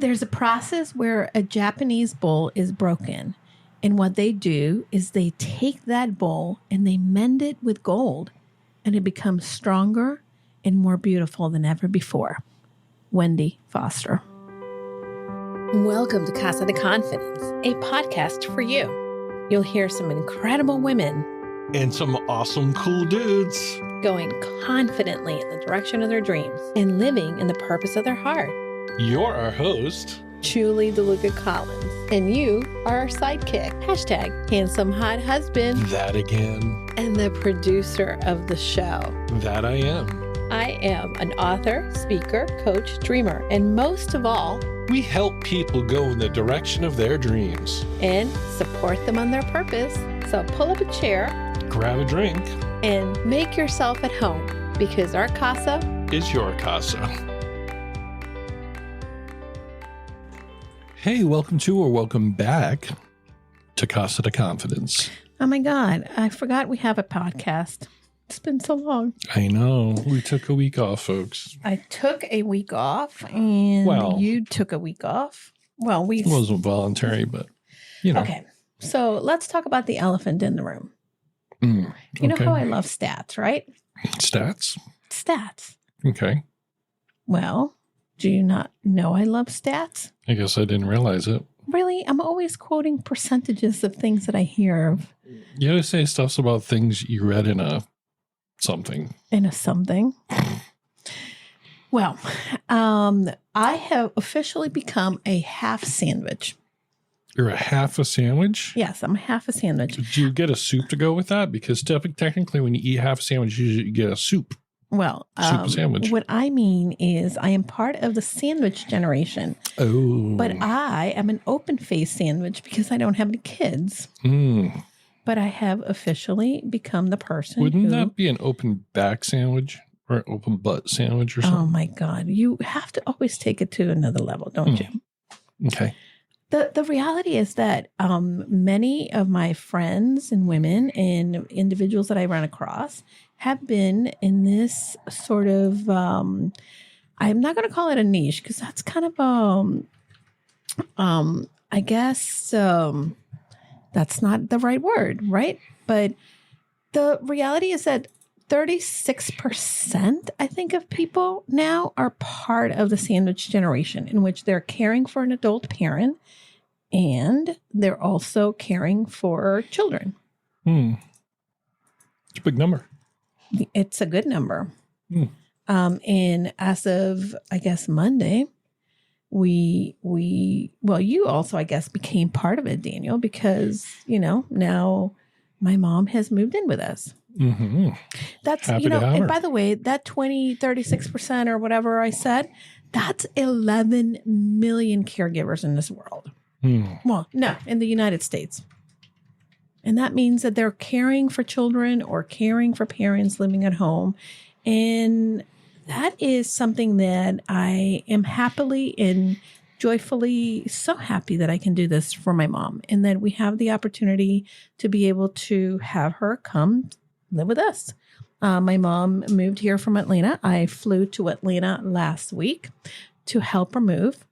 There's a process where a Japanese bowl is broken. And what they do is they take that bowl and they mend it with gold. And it becomes stronger and more beautiful than ever before. Wendy Foster. Welcome to Casa De Confidence, a podcast for you. You'll hear some incredible women and some awesome, cool dudes going confidently in the direction of their dreams and living in the purpose of their heart. You're our host, Julie DeLucca-Collins, and you are our sidekick. # handsome hot husband. That again. And the producer of the show. That I am. I am an author, speaker, coach, dreamer, and most of all, we help people go in the direction of their dreams and support them on their purpose. So pull up a chair, grab a drink, and make yourself at home because our casa is your casa. Hey, welcome to or welcome back to Casa De Confidence. Oh my God, I forgot we have a podcast. It's been so long. I know. We took a week off, folks. I took a week off and you took a week off. Well, it wasn't voluntary, but you know. Okay, so let's talk about the elephant in the room. You know how I love stats, right? Stats? Stats. Okay. Well, do you not know I love stats? I guess I didn't realize it. Really? I'm always quoting percentages of things that I hear of. You always say stuff about things you read in a something. In a something? Well, I have officially become a half sandwich. You're a half a sandwich? Yes, I'm a half a sandwich. Do you get a soup to go with that? Because technically when you eat half a sandwich, you get a soup. Well, soup sandwich. What I mean is I am part of the sandwich generation. Oh. But I am an open-faced sandwich because I don't have any kids. But I have officially become the person Wouldn't that be an open back sandwich or an open butt sandwich or something? Oh, my God. You have to always take it to another level, don't you? Okay. The reality is that many of my friends and women and individuals that I run across have been in this sort of, I'm not going to call it a niche because that's kind of, I guess that's not the right word, right? But the reality is that 36%, I think, of people now are part of the sandwich generation in which they're caring for an adult parent and they're also caring for children. It's a big number. It's a good number. And as of, I guess, Monday, you also, I guess, became part of it, Daniel, because, now my mom has moved in with us. That's, and by the way, that 36% or whatever I said, that's 11 million caregivers in this world. Well, no, in the United States. And that means that they're caring for children or caring for parents living at home. And that is something that I am happily and joyfully so happy that I can do this for my mom and that we have the opportunity to be able to have her come live with us. My mom moved here from Atlanta. I flew to Atlanta last week to help her move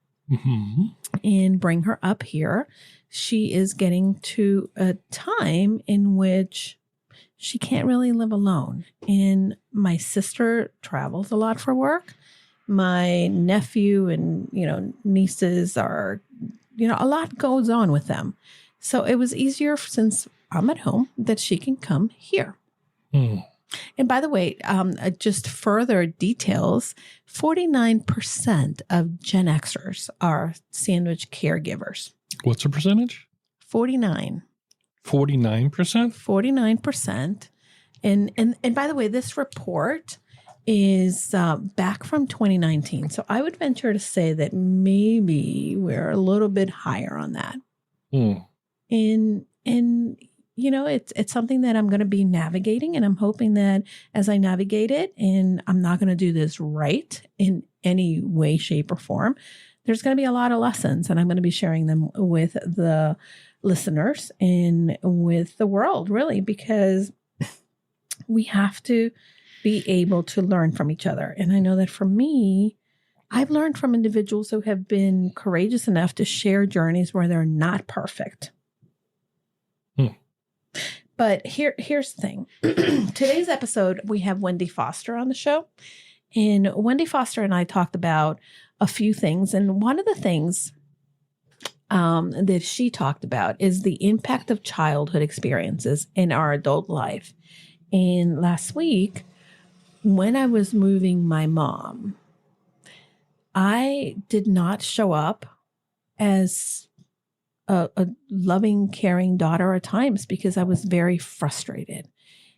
and bring her up here. She is getting to a time in which she can't really live alone. And my sister travels a lot for work. My nephew and, nieces are, a lot goes on with them. So it was easier since I'm at home that she can come here. And by the way, just further details, 49% of Gen Xers are sandwich caregivers. What's the percentage? 49. 49%? 49%. And by the way, this report is back from 2019. So I would venture to say that maybe we're a little bit higher on that. And it's something that I'm going to be navigating, and I'm hoping that as I navigate it, and I'm not going to do this right in any way, shape, or form, there's going to be a lot of lessons, and I'm going to be sharing them with the listeners and with the world, really, because we have to be able to learn from each other. And I know that for me, I've learned from individuals who have been courageous enough to share journeys where they're not perfect. But here's the thing. Today's episode, we have Wendy Foster on the show. And Wendy Foster and I talked about a few things. And one of the things that she talked about is the impact of childhood experiences in our adult life. And last week, when I was moving my mom, I did not show up as a loving, caring daughter at times because I was very frustrated.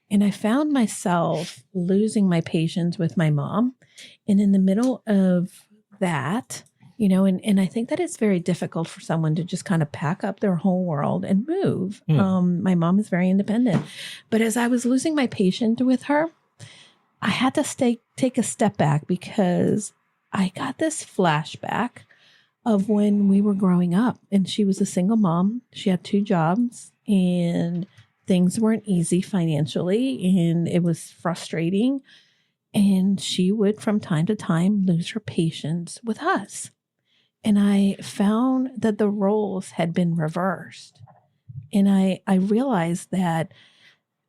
And I found myself losing my patience with my mom. And in the middle of that, and I think that it's very difficult for someone to just kind of pack up their whole world and move. My mom is very independent. But as I was losing my patience with her, I had to take a step back because I got this flashback of when we were growing up, and she was a single mom. She had 2 jobs and things weren't easy financially, and it was frustrating. And she would from time to time lose her patience with us. And I found that the roles had been reversed. And I realized that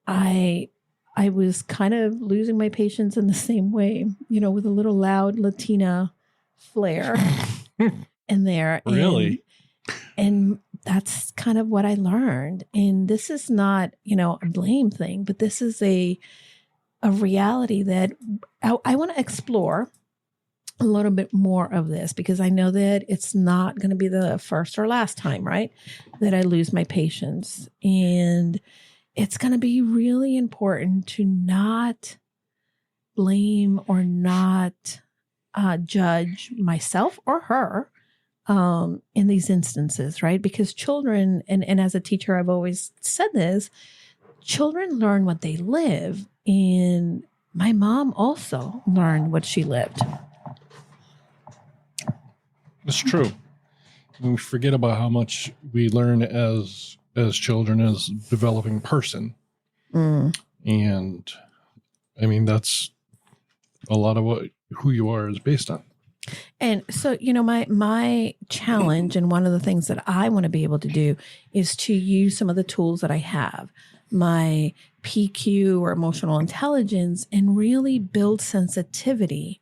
I was kind of losing my patience in the same way, with a little loud Latina flair in there. Really? And that's kind of what I learned. And this is not, a blame thing, but this is a reality that I want to explore a little bit more of this, because I know that it's not going to be the first or last time, right, that I lose my patience. And it's going to be really important to not blame or not judge myself or her in these instances, right? Because children, and as a teacher, I've always said this, children learn what they live. And my mom also learned what she lived. It's true. We forget about how much we learn as children, as a developing person. And I mean, that's a lot of who you are is based on. And so, my challenge, and one of the things that I want to be able to do, is to use some of the tools that I have, my PQ or emotional intelligence, and really build sensitivity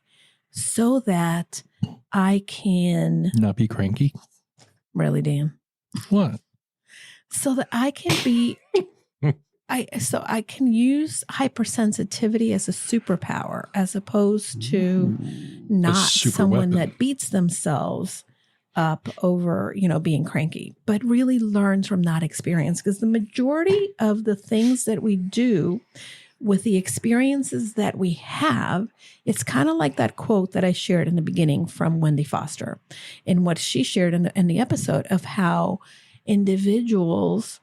so that I can not be cranky. Really, Dan? What? So that I can be, I can use hypersensitivity as a superpower, as opposed to not someone that beats themselves up over, being cranky, but really learns from that experience. Because the majority of the things that we do with the experiences that we have, it's kind of like that quote that I shared in the beginning from Wendy Foster, and what she shared in the episode of how individuals,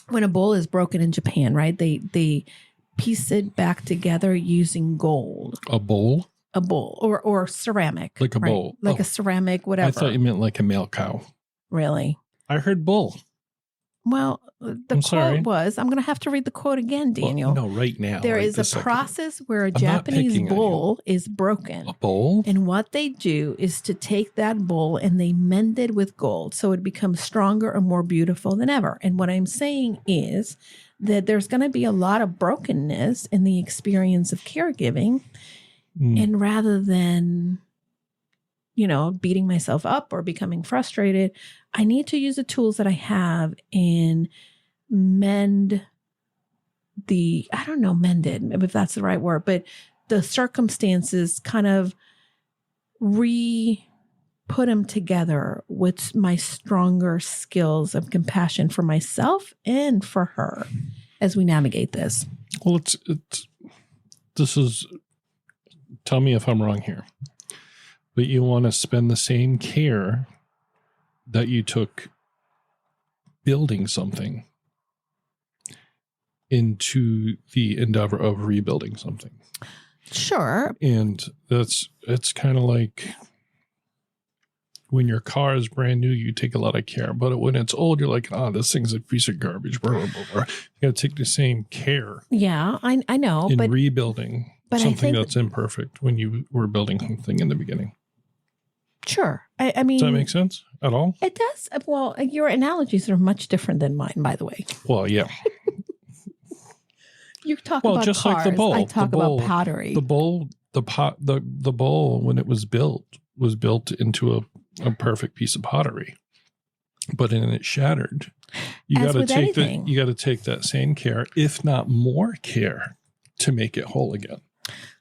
when a bowl is broken in Japan, right, they piece it back together using gold. A bowl? A bowl or ceramic. Like a bowl. Like a ceramic, whatever. I thought you meant like a male cow. Really? I heard bull. Well, the quote was, I'm going to have to read the quote again, Daniel. Well, no, right now. There is a process where a Japanese bowl is broken. A bowl? And what they do is to take that bowl and they mend it with gold so it becomes stronger and more beautiful than ever. And what I'm saying is that there's going to be a lot of brokenness in the experience of caregiving. And rather than, beating myself up or becoming frustrated, I need to use the tools that I have and mend it, if that's the right word, but the circumstances, kind of put them together with my stronger skills of compassion for myself and for her as we navigate this. Well, tell me if I'm wrong here, but you want to spend the same care that you took building something into the endeavor of rebuilding something. Sure. And it's kind of like when your car is brand new, you take a lot of care, but when it's old, you're like, this thing's a piece of garbage. Blah, blah, blah, blah. You got to take the same care. Yeah, I know. In rebuilding But something that's imperfect when you were building something in the beginning. Sure. I mean, does that make sense at all? It does. Well, your analogies are much different than mine, by the way. Well, yeah. You talk about just cars. Like the bowl. I talk about pottery. The bowl, the bowl, when it was built into a perfect piece of pottery. But then it shattered. You got to take that same care, if not more care, to make it whole again.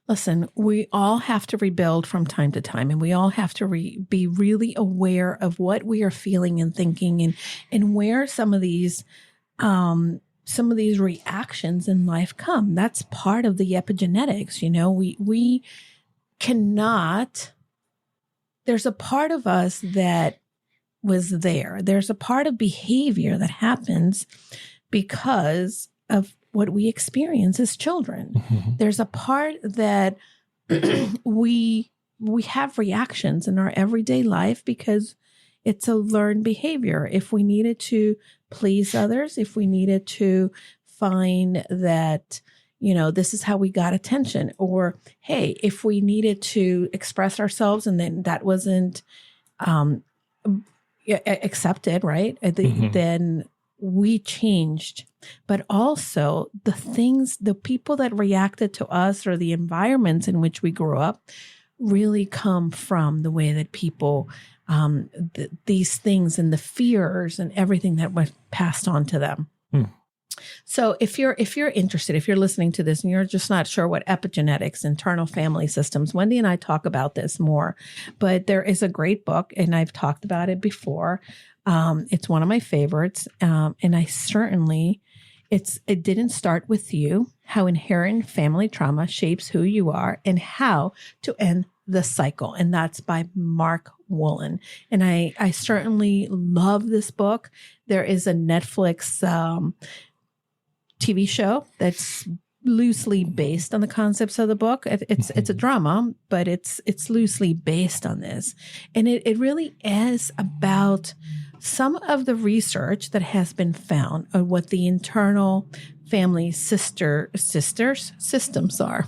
Listen, we all have to rebuild from time to time, and we all have to be really aware of what we are feeling and thinking, and where some of these reactions in life come. That's part of the epigenetics. You know, we cannot. There's a part of us that was there. There's a part of behavior that happens because of what we experience as children. Mm-hmm. There's a part that we have reactions in our everyday life because it's a learned behavior. If we needed to please others, if we needed to find that, you know, this is how we got attention, or, hey, if we needed to express ourselves and then that wasn't accepted, right? Mm-hmm. Then we changed. But also the people that reacted to us or the environments in which we grew up really come from the way that people, these things and the fears and everything that was passed on to them. So if you're interested, if you're listening to this and you're just not sure what epigenetics, internal family systems, Wendy and I talk about this more, but there is a great book and I've talked about it before. It's one of my favorites. And I certainly, it didn't start with you, how inherent family trauma shapes who you are and how to end the cycle. And that's by Mark Woolen. And I certainly love this book. There is a Netflix, TV show that's loosely based on the concepts of the book. It's a drama, but it's loosely based on this. And it really is about some of the research that has been found on what the internal family systems are.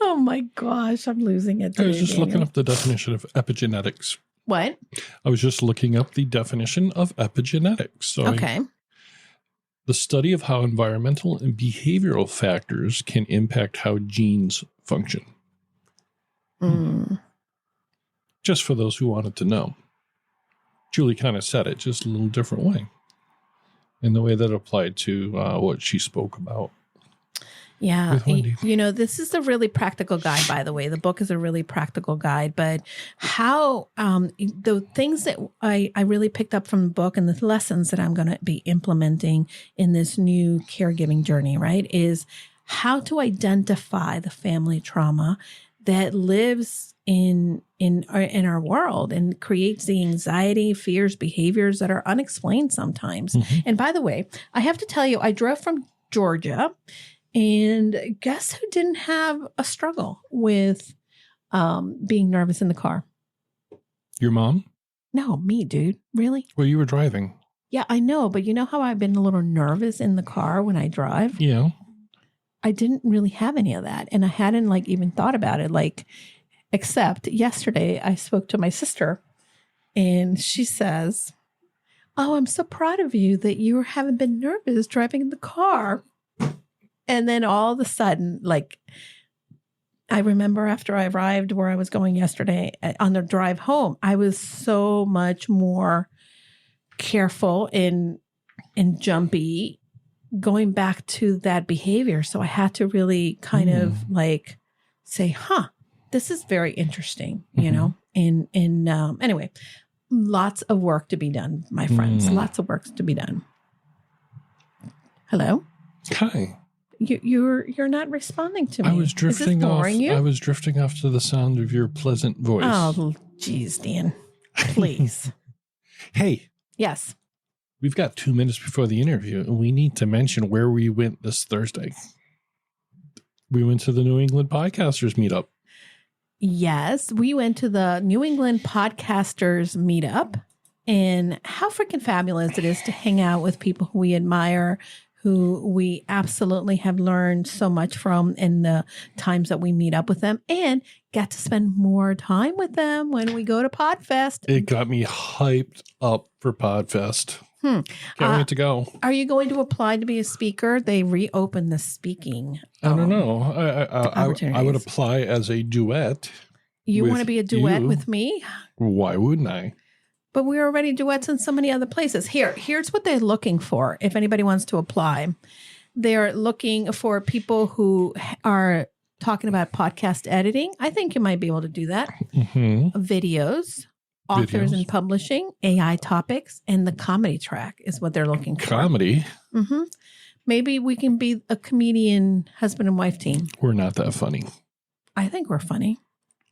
Oh my gosh, I'm losing it today, I was just looking up the definition of epigenetics. What? I was just looking up the definition of epigenetics. So okay. The study of how environmental and behavioral factors can impact how genes function. Just for those who wanted to know. Julie kind of said it just a little different way in the way that applied to what she spoke about. Yeah. You know, this is a really practical guide, by the way. The book is a really practical guide, but how the things that I really picked up from the book and the lessons that I'm going to be implementing in this new caregiving journey, right, is how to identify the family trauma that lives in our world and creates the anxiety, fears, behaviors that are unexplained sometimes. Mm-hmm. And by the way, I have to tell you, I drove from Georgia. And guess who didn't have a struggle with being nervous in the car? Your mom? No, me, dude. Really? Well, you were driving. Yeah, I know. But you know how I've been a little nervous in the car when I drive? Yeah. I didn't really have any of that. And I hadn't even thought about it. Except yesterday I spoke to my sister and she says, "Oh, I'm so proud of you that you haven't been nervous driving in the car." And then all of a sudden, I remember after I arrived where I was going yesterday on the drive home, I was so much more careful and jumpy going back to that behavior. So I had to really kind of say, this is very interesting, you know? And anyway, lots of work to be done, my friends, lots of work to be done. Hello? Hi. You're not responding to me. I was drifting off. You? I was drifting off to the sound of your pleasant voice. Oh, geez, Dan. Please. Hey. Yes. We've got 2 minutes before the interview, and we need to mention where we went this Thursday. We went to the New England Podcasters Meetup. Yes, we went to the New England Podcasters Meetup, and how freaking fabulous it is to hang out with people who we admire, who we absolutely have learned so much from in the times that we meet up with them, and get to spend more time with them when we go to Podfest. It got me hyped up for Podfest. Can't wait to go. Are you going to apply to be a speaker? They reopened the speaking. I don't know. I would apply as a duet. You want to be a duet with me? Why wouldn't I? But we're already duets in so many other places. Here's what they're looking for. If anybody wants to apply, they're looking for people who are talking about podcast editing. I think you might be able to do that. Mm-hmm. Videos, authors and publishing, AI topics, and the comedy track is what they're looking for. Comedy? Mm-hmm. Maybe we can be a comedian husband and wife team. We're not that funny. I think we're funny.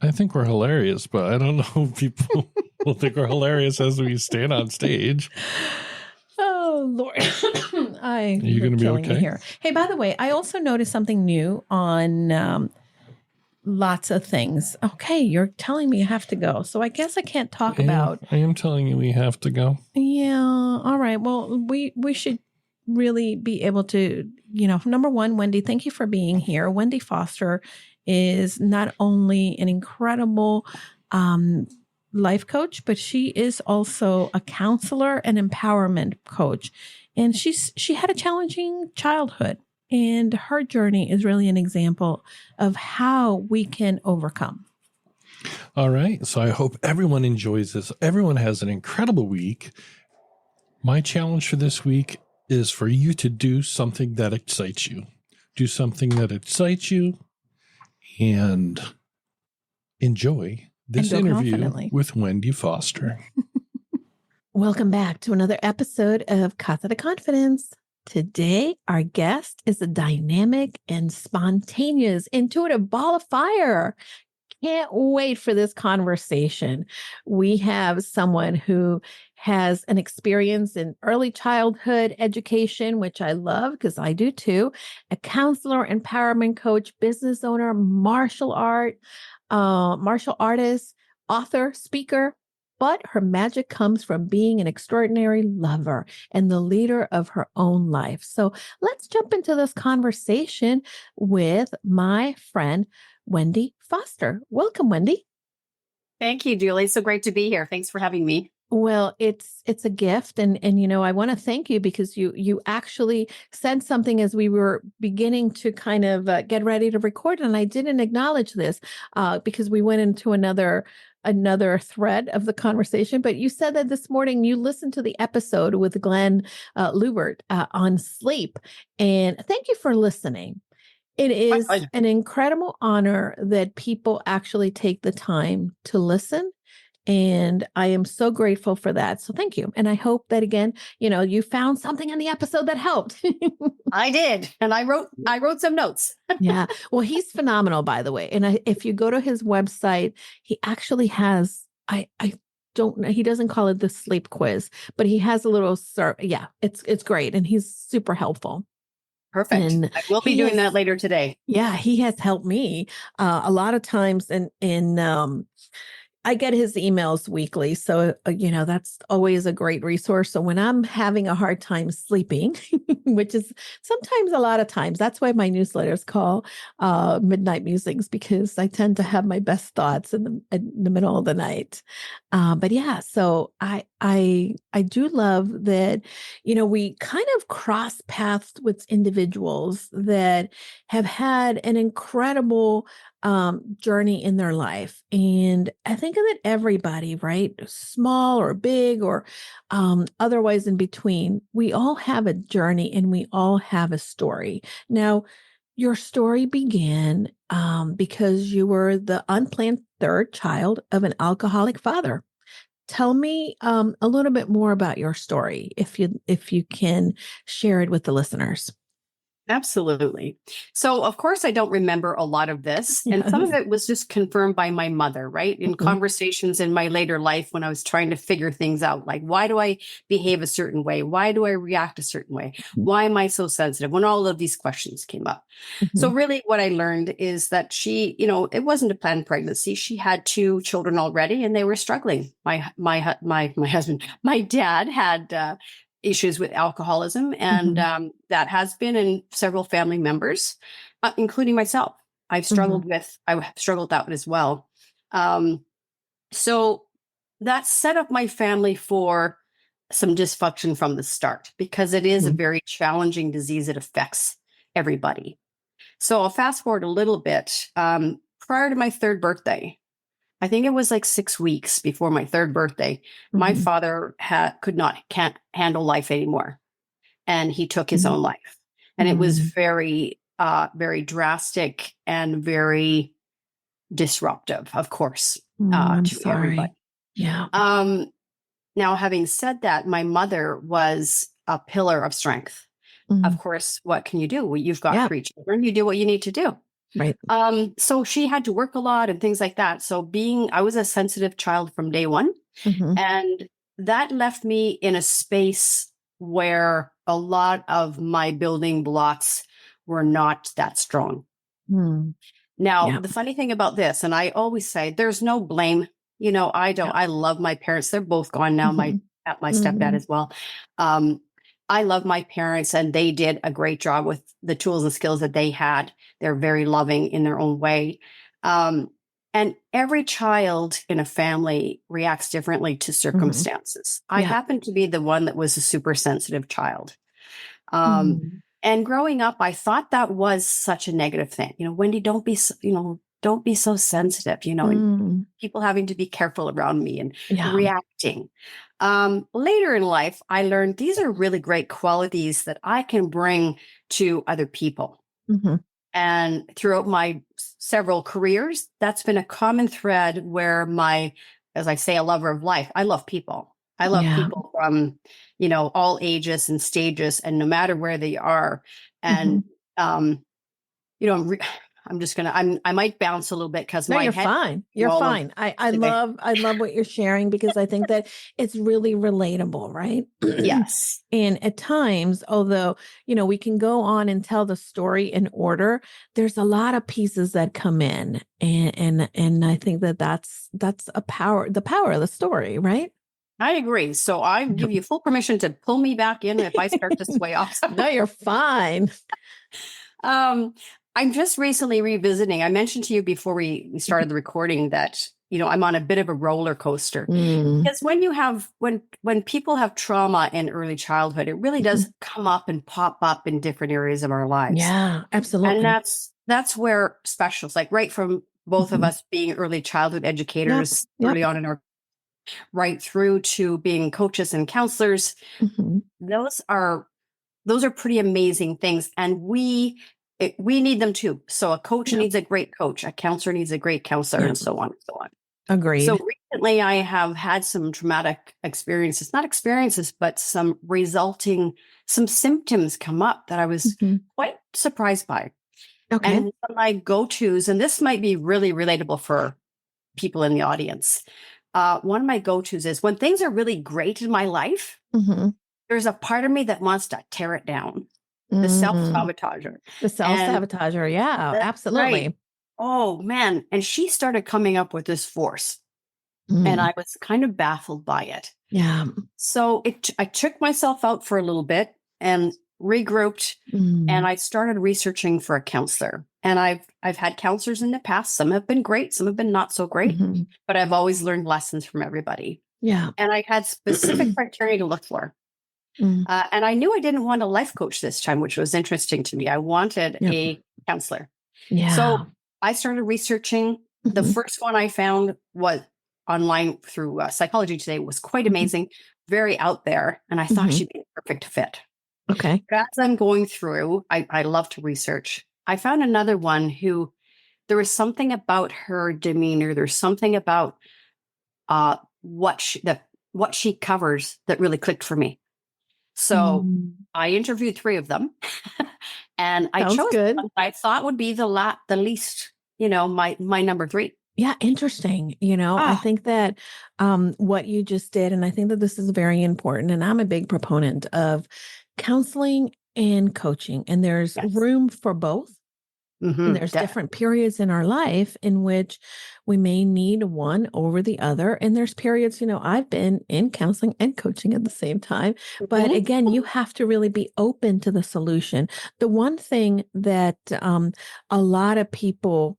I think we're hilarious, but I don't know if people will think we're hilarious as we stand on stage. Oh, Lord. Are you going to be okay? Here. Hey, by the way, I also noticed something new on lots of things. Okay, you're telling me I have to go. So I guess I can't talk about. I am telling you we have to go. Yeah. All right. Well, we should really be able to, number one, Wendy, thank you for being here. Wendy Foster is not only an incredible life coach, but she is also a counselor and empowerment coach. And she had a challenging childhood, and her journey is really an example of how we can overcome. All right. So I hope everyone enjoys this. Everyone has an incredible week. My challenge for this week is for you to do something that excites you. Do something that excites you and enjoy this interview with Wendy Foster. Welcome back to another episode of Casa De Confidence. Today, our guest is a dynamic and spontaneous, intuitive ball of fire. Can't wait for this conversation. We have someone who has an experience in early childhood education, which I love because I do too, a counselor, empowerment coach, business owner, martial artist, author, speaker. But her magic comes from being an extraordinary lover and the leader of her own life. So let's jump into this conversation with my friend, Wendy Foster. Welcome, Wendy. Thank you, Julie. So great to be here. Thanks for having me. Well, it's a gift. And I want to thank you because you actually said something as we were beginning to kind of get ready to record. And I didn't acknowledge this because we went into another thread of the conversation. But you said that this morning you listened to the episode with Glenn Lubert on sleep. And thank you for listening. It is an incredible honor that people actually take the time to listen. And I am so grateful for that. So thank you. And I hope that, again, you found something in the episode that helped. I did. And I wrote some notes. Yeah. Well, he's phenomenal, by the way. And if you go to his website, he actually has, I don't know, he doesn't call it the sleep quiz, but he has a little, yeah, it's great. And he's super helpful. Perfect. And I will be doing that later today. Yeah. He has helped me a lot of times in I get his emails weekly. So, that's always a great resource. So when I'm having a hard time sleeping, which is sometimes a lot of times, that's why my newsletters call Midnight Musings, because I tend to have my best thoughts in the middle of the night. But yeah, so I do love that, we kind of cross paths with individuals that have had an incredible journey in their life. And I think that everybody, right, small or big or otherwise in between, we all have a journey and we all have a story. Now, your story began because you were the unplanned third child of an alcoholic father. Tell me a little bit more about your story, if you can share it with the listeners. Absolutely. So, of course, I don't remember a lot of this. And some of it was just confirmed by my mother, right? In conversations in my later life when I was trying to figure things out, like, why do I behave a certain way? Why do I react a certain way? Why am I so sensitive? When all of these questions came up. So really what I learned is that she, it wasn't a planned pregnancy. She had 2 children already and they were struggling. My husband, my dad had issues with alcoholism, and that has been in several family members, including myself. I've struggled that as well. So that set up my family for some dysfunction from the start, because it is a very challenging disease. It affects everybody. So I'll fast forward a little bit. Prior to my third birthday, I think it was like 6 weeks before my third birthday, my father can't handle life anymore. And he took his own life. And it was very, very drastic and very disruptive, of course, to everybody. Yeah. Now, having said that, my mother was a pillar of strength. Of course, what can you do? Well, you've got 3 children. You do what you need to do. Right. So she had to work a lot and things like that. So I was a sensitive child from day one. And that left me in a space where a lot of my building blocks were not that strong. Now, the funny thing about this, and I always say there's no blame. I love my parents. They're both gone now. My stepdad as well. I love my parents, and they did a great job with the tools and skills that they had. They're very loving in their own way. And every child in a family reacts differently to circumstances. I happen to be the one that was a super sensitive child. And growing up, I thought that was such a negative thing. Wendy, don't be so sensitive, and people having to be careful around me and reacting. Later in life, I learned these are really great qualities that I can bring to other people. And throughout my several careers, that's been a common thread where as I say, a lover of life, I love people. I love people from, all ages and stages, and no matter where they are. And, I'm just I might bounce a little bit because you're fine. You're fine. I love what you're sharing, because I think that it's really relatable, right? Yes. And at times, although, we can go on and tell the story in order, there's a lot of pieces that come in. And I think that's the power of the story, right? I agree. So I give you full permission to pull me back in if I start to sway off. No, you're fine. I'm just recently revisiting. I mentioned to you before we started the recording that, I'm on a bit of a roller coaster. Because when people have trauma in early childhood, it really does come up and pop up in different areas of our lives. Yeah, absolutely. And that's where specials, like right from both of us being early childhood educators early on in our, right through to being coaches and counselors, those are pretty amazing things. And we need them too. So a coach needs a great coach, a counselor needs a great counselor, and so on and so on. Agreed. So recently I have had some traumatic but some symptoms come up that I was quite surprised by. Okay. And one of my go-tos, and this might be really relatable for people in the audience. One of my go-tos is when things are really great in my life, there's a part of me that wants to tear it down. The self-sabotager. The self-sabotager. Yeah, absolutely. Right. Oh, man. And she started coming up with this force. And I was kind of baffled by it. Yeah. So I took myself out for a little bit and regrouped. And I started researching for a counselor. And I've had counselors in the past. Some have been great. Some have been not so great. But I've always learned lessons from everybody. Yeah. And I had specific criteria to look for. And I knew I didn't want a life coach this time, which was interesting to me. I wanted a counselor. Yeah. So I started researching. The first one I found was online through Psychology Today, was quite amazing, very out there. And I thought she'd be a perfect fit. Okay. But as I'm going through, I love to research. I found another one who there was something about her demeanor. There's something about what she covers that really clicked for me. So I interviewed 3 of them, and I chose good. one I thought would be the least, my number 3. Yeah, interesting. I think that what you just did, and I think that this is very important, and I'm a big proponent of counseling and coaching, and there's room for both. And there's different periods in our life in which we may need one over the other. And there's periods, I've been in counseling and coaching at the same time. But again, you have to really be open to the solution. The one thing that a lot of people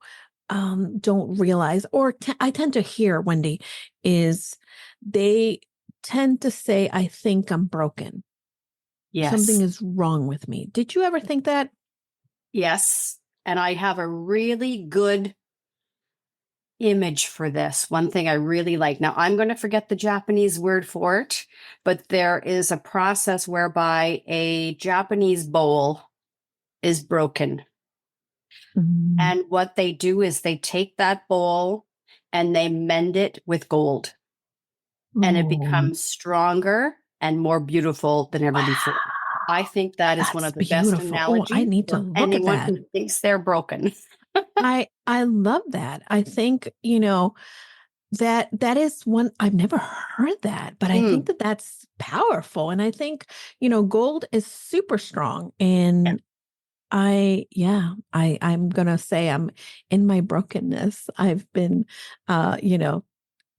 don't realize, or I tend to hear, Wendy, is they tend to say, I think I'm broken. Yes. Something is wrong with me. Did you ever think that? Yes. And I have a really good image for this. One thing I really like. Now, I'm going to forget the Japanese word for it, but there is a process whereby a Japanese bowl is broken. Mm-hmm. And what they do is they take that bowl and they mend it with gold. And it becomes stronger and more beautiful than ever before. I think that's one of the best analogies. I need to look at that. Who thinks they're broken. I love that. I think, that is one, I've never heard that, but I think that's powerful. And I think, gold is super strong. And I'm going to say I'm in my brokenness. I've been,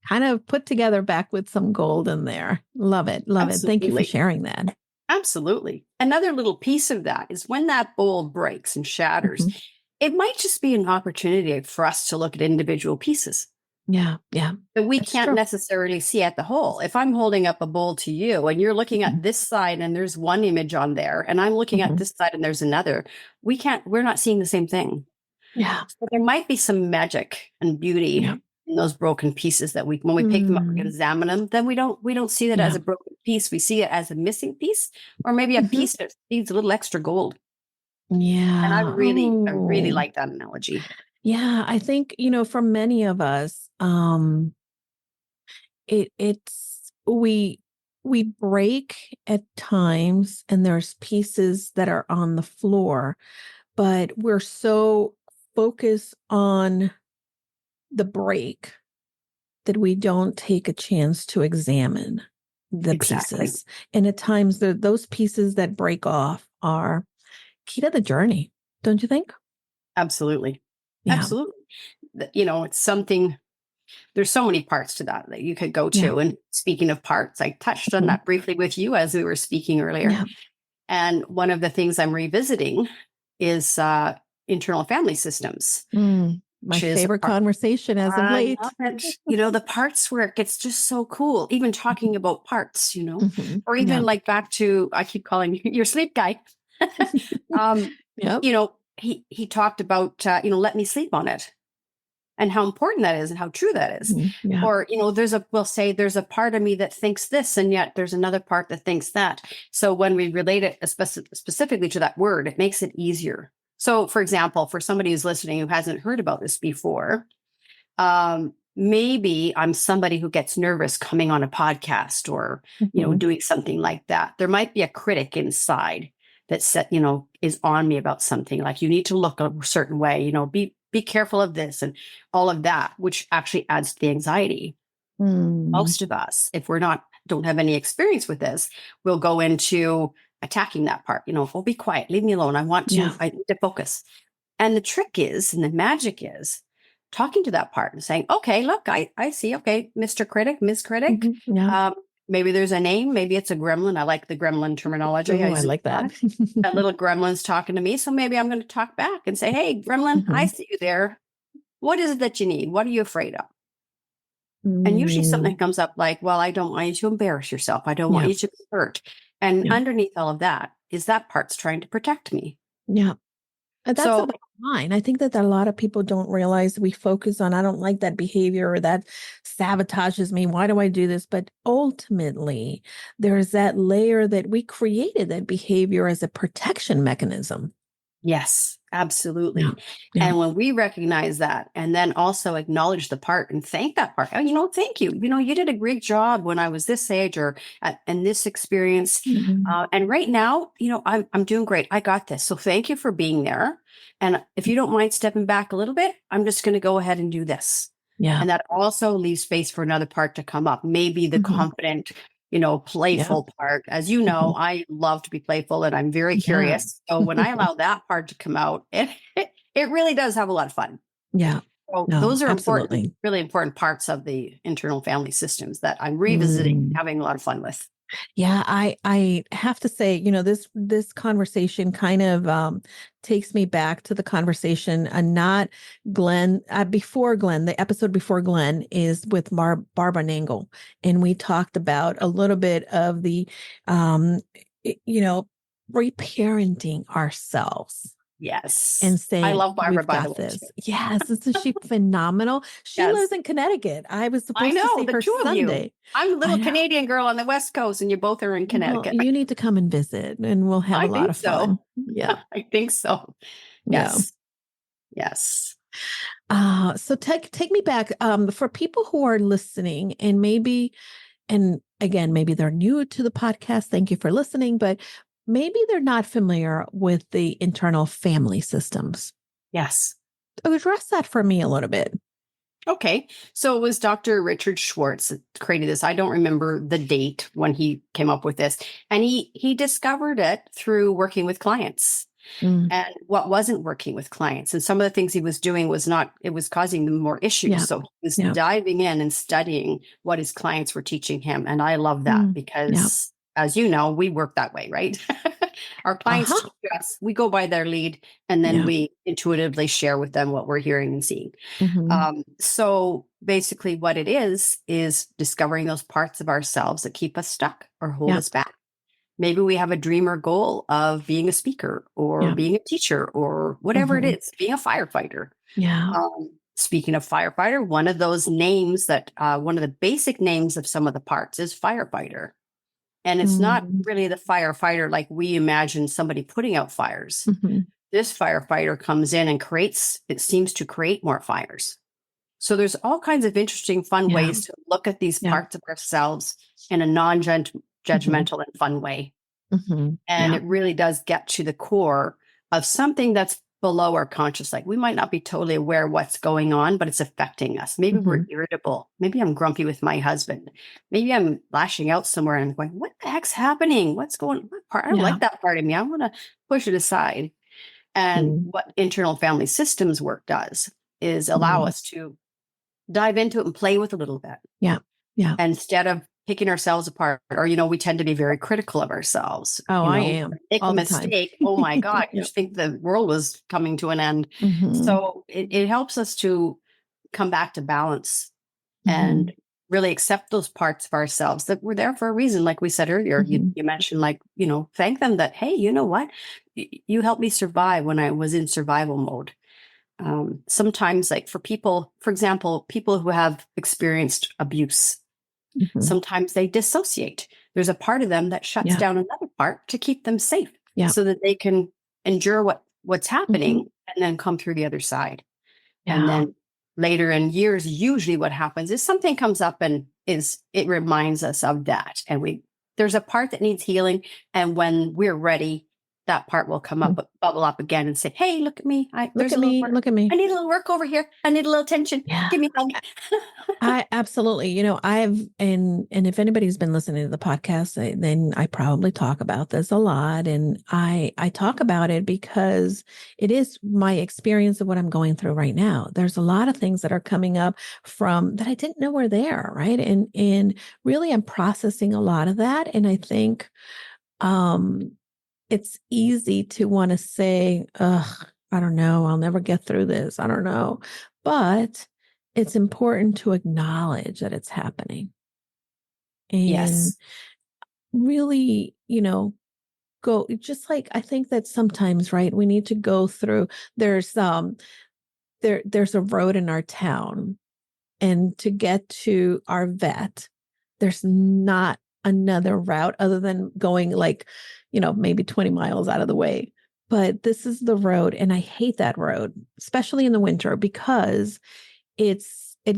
kind of put together back with some gold in there. Love it. Love it. Thank you for sharing that. Absolutely. Another little piece of that is when that bowl breaks and shatters, it might just be an opportunity for us to look at individual pieces. Yeah. Yeah. That we can't necessarily see at the whole. If I'm holding up a bowl to you and you're looking at this side and there's one image on there and I'm looking at this side and there's another, we're not seeing the same thing. Yeah. So there might be some magic and beauty in those broken pieces that when we pick them up and examine them, then we don't see that as a broken piece. We see it as a missing piece, or maybe a piece that needs a little extra gold. Yeah. And I really like that analogy. Yeah. I think, for many of us, we break at times and there's pieces that are on the floor, but we're so focused on the break that we don't take a chance to examine the pieces. And at times those pieces that break off are key to the journey. Don't you think? Absolutely. Yeah. Absolutely. It's something, there's so many parts to that you could go to. Yeah. And speaking of parts, I touched on that briefly with you as we were speaking earlier. Yeah. And one of the things I'm revisiting is internal family systems. My favorite conversation as of late. The parts where it gets just so cool, even talking about parts, or even like back to, I keep calling you your sleep guy. He talked about, let me sleep on it and how important that is and how true that is. Yeah. Or, we'll say there's a part of me that thinks this, and yet there's another part that thinks that. So when we relate it specifically to that word, it makes it easier. So, for example, for somebody who's listening who hasn't heard about this before, maybe I'm somebody who gets nervous coming on a podcast or, doing something like that. There might be a critic inside that is on me about something, like you need to look a certain way, be careful of this and all of that, which actually adds to the anxiety. Most of us, if don't have any experience with this, we'll go into attacking that part, be quiet, leave me alone. I need to focus. And the trick is, and the magic is talking to that part and saying, okay, look, I see. Okay. Mr. Critic, Ms. Critic. Maybe there's a name. Maybe it's a gremlin. I like the gremlin terminology. I like that. That little gremlin's talking to me. So maybe I'm going to talk back and say, hey, gremlin, I see you there. What is it that you need? What are you afraid of? And usually something comes up like, well, I don't want you to embarrass yourself. I don't want you to be hurt. And underneath all of that is that part's trying to protect me. Yeah. That's the bottom line. I think that a lot of people don't realize we focus on, I don't like that behavior or that sabotages me. Why do I do this? But ultimately, there's that layer that we created that behavior as a protection mechanism. Yes, absolutely. Yeah. And when we recognize that and then also acknowledge the part and thank that part, thank you. You did a great job when I was this age or in this experience. And right now, I'm doing great. I got this. So thank you for being there. And if you don't mind stepping back a little bit, I'm just going to go ahead and do this. Yeah. And that also leaves space for another part to come up. Maybe the confident, playful part. As you know, I love to be playful and I'm very curious. So when I allow that part to come out, it it really does have a lot of fun. Yeah. So No, those are absolutely. important, really important parts of the internal family systems that I'm revisiting, having a lot of fun with. Yeah, I have to say, this conversation kind of takes me back to the conversation, and not Glenn, before Glenn. The episode before Glenn is with Barbara Nangle, and we talked about a little bit of the, reparenting ourselves. Yes. And saying, I love Barbara, we've by the got way. this. Yes, isn't she phenomenal? She Yes. lives in Connecticut. I was I supposed to know, see the her two of Sunday. you. I'm a little Canadian girl on the West Coast, and you both are in Well, Connecticut. you need to come and visit, and we'll have I a lot think of so. fun. Yeah. I think so. Yes. Yes. So take me back, for people who are listening, and maybe, and again, maybe they're new to the podcast. Thank you for listening, but maybe they're not familiar with the internal family systems. Yes. Address that for me a little bit. Okay. So it was Dr. Richard Schwartz that created this. I don't remember the date when he came up with this. And he discovered it through working with clients and what wasn't working with clients. And some of the things he was doing it was causing them more issues. Yeah. So he was diving in and studying what his clients were teaching him. And I love that because, as you know, we work that way, right? Our clients teach us, we go by their lead, and then we intuitively share with them what we're hearing and seeing. So basically what it is discovering those parts of ourselves that keep us stuck or hold us back. Maybe we have a dream or goal of being a speaker or being a teacher or whatever it is, being a firefighter. Yeah. Speaking of firefighter, one of those names that one of the basic names of some of the parts is firefighter. And it's not really the firefighter like we imagine somebody putting out fires. This firefighter comes in and seems to create more fires. So there's all kinds of interesting, fun ways to look at these parts of ourselves in a non-judgmental and fun way. And it really does get to the core of something that's below our conscious. Like, we might not be totally aware what's going on, but it's affecting us. Maybe we're irritable. Maybe I'm grumpy with my husband. Maybe I'm lashing out somewhere and I'm going, what the heck's happening? What's going on? I don't like that part of me. I want to push it aside. And what internal family systems work does is allow us to dive into it and play with a little bit. Yeah. Instead of picking ourselves apart, or, we tend to be very critical of ourselves. Oh, I am. Make a mistake. Oh my God. You just think the world was coming to an end. So it helps us to come back to balance and really accept those parts of ourselves that were there for a reason. Like we said earlier, you mentioned, thank them that, hey, you know what? You helped me survive when I was in survival mode. Sometimes, like for example, people who have experienced abuse, sometimes they dissociate. There's a part of them that shuts down another part to keep them safe so that they can endure what's happening and then come through the other side. And then later in years, usually what happens is something comes up and it reminds us of that. And there's a part that needs healing. And when we're ready, that part will come up, bubble up again and say, hey, look at me. Look at me. I need a little work over here. I need a little attention. Give me a hug. I absolutely, and if anybody's been listening to the podcast, then I probably talk about this a lot. And I talk about it because it is my experience of what I'm going through right now. There's a lot of things that are coming up from that I didn't know were there. Right. And really I'm processing a lot of that. And I think, it's easy to want to say, I don't know, I'll never get through this. I don't know. But it's important to acknowledge that it's happening. And really, go, just like, I think that sometimes, right, we need to go through, there's a road in our town, and to get to our vet, there's not another route other than going maybe 20 miles out of the way. But this is the road. And I hate that road, especially in the winter, because it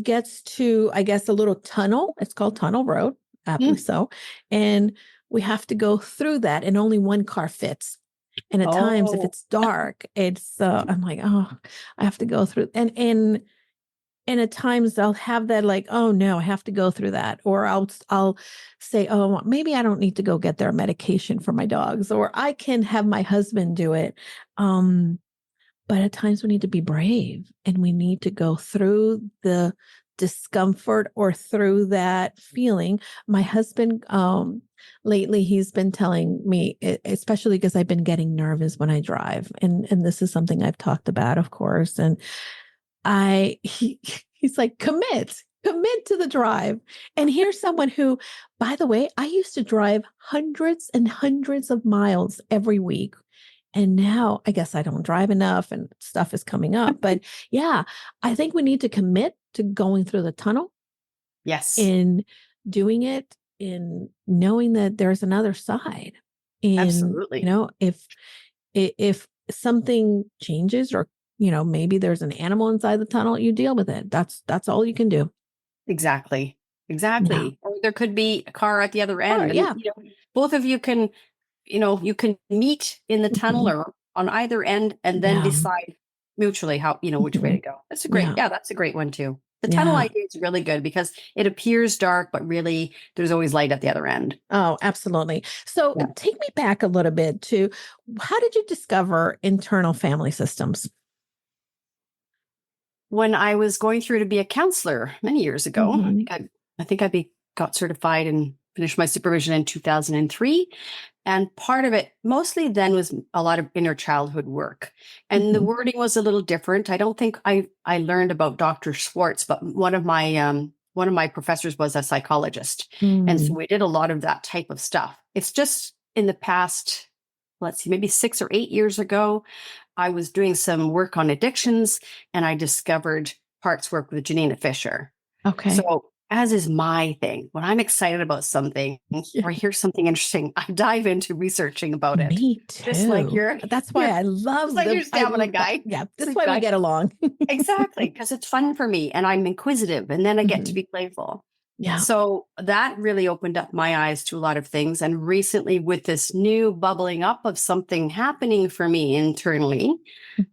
gets to, I guess, a little tunnel. It's called Tunnel Road, aptly so. And we have to go through that, and only one car fits. And at times, if it's dark, I'm like, I have to go through. And at times I'll have that like, oh no, I have to go through that. Or I'll say, oh, maybe I don't need to go get their medication for my dogs, or I can have my husband do it. But at times we need to be brave, and we need to go through the discomfort or through that feeling. My husband, lately, he's been telling me, especially because I've been getting nervous when I drive. And this is something I've talked about, of course. And he's like, commit to the drive. And here's someone who, by the way, I used to drive hundreds and hundreds of miles every week. And now I guess I don't drive enough and stuff is coming up. But yeah, I think we need to commit to going through the tunnel. Yes. In doing it, in knowing that there's another side. And, absolutely. If something changes, or, maybe there's an animal inside the tunnel, you deal with it. That's all you can do. Exactly. Yeah. Or there could be a car at the other end. Sure, and, yeah. Both of you can, you can meet in the tunnel or on either end and then decide mutually how, which way to go. That's a great, that's a great one too. The tunnel idea is really good because it appears dark, but really there's always light at the other end. Oh, absolutely. So take me back a little bit to, how did you discover internal family systems? When I was going through to be a counselor many years ago, I think I got certified and finished my supervision in 2003. And part of it, mostly then, was a lot of inner childhood work. And the wording was a little different. I don't think I learned about Dr. Schwartz, but one of my professors was a psychologist. And so we did a lot of that type of stuff. It's just in the past, let's see, maybe 6 or 8 years ago, I was doing some work on addictions and I discovered parts work with Janina Fisher. Okay. So, as is my thing, when I'm excited about something or I hear something interesting, I dive into researching about it. Me too. Just like that's why I love your stamina guy. Yeah, that's why we get along. Exactly, because it's fun for me and I'm inquisitive and then I get to be playful. Yeah. So that really opened up my eyes to a lot of things. And recently, with this new bubbling up of something happening for me internally,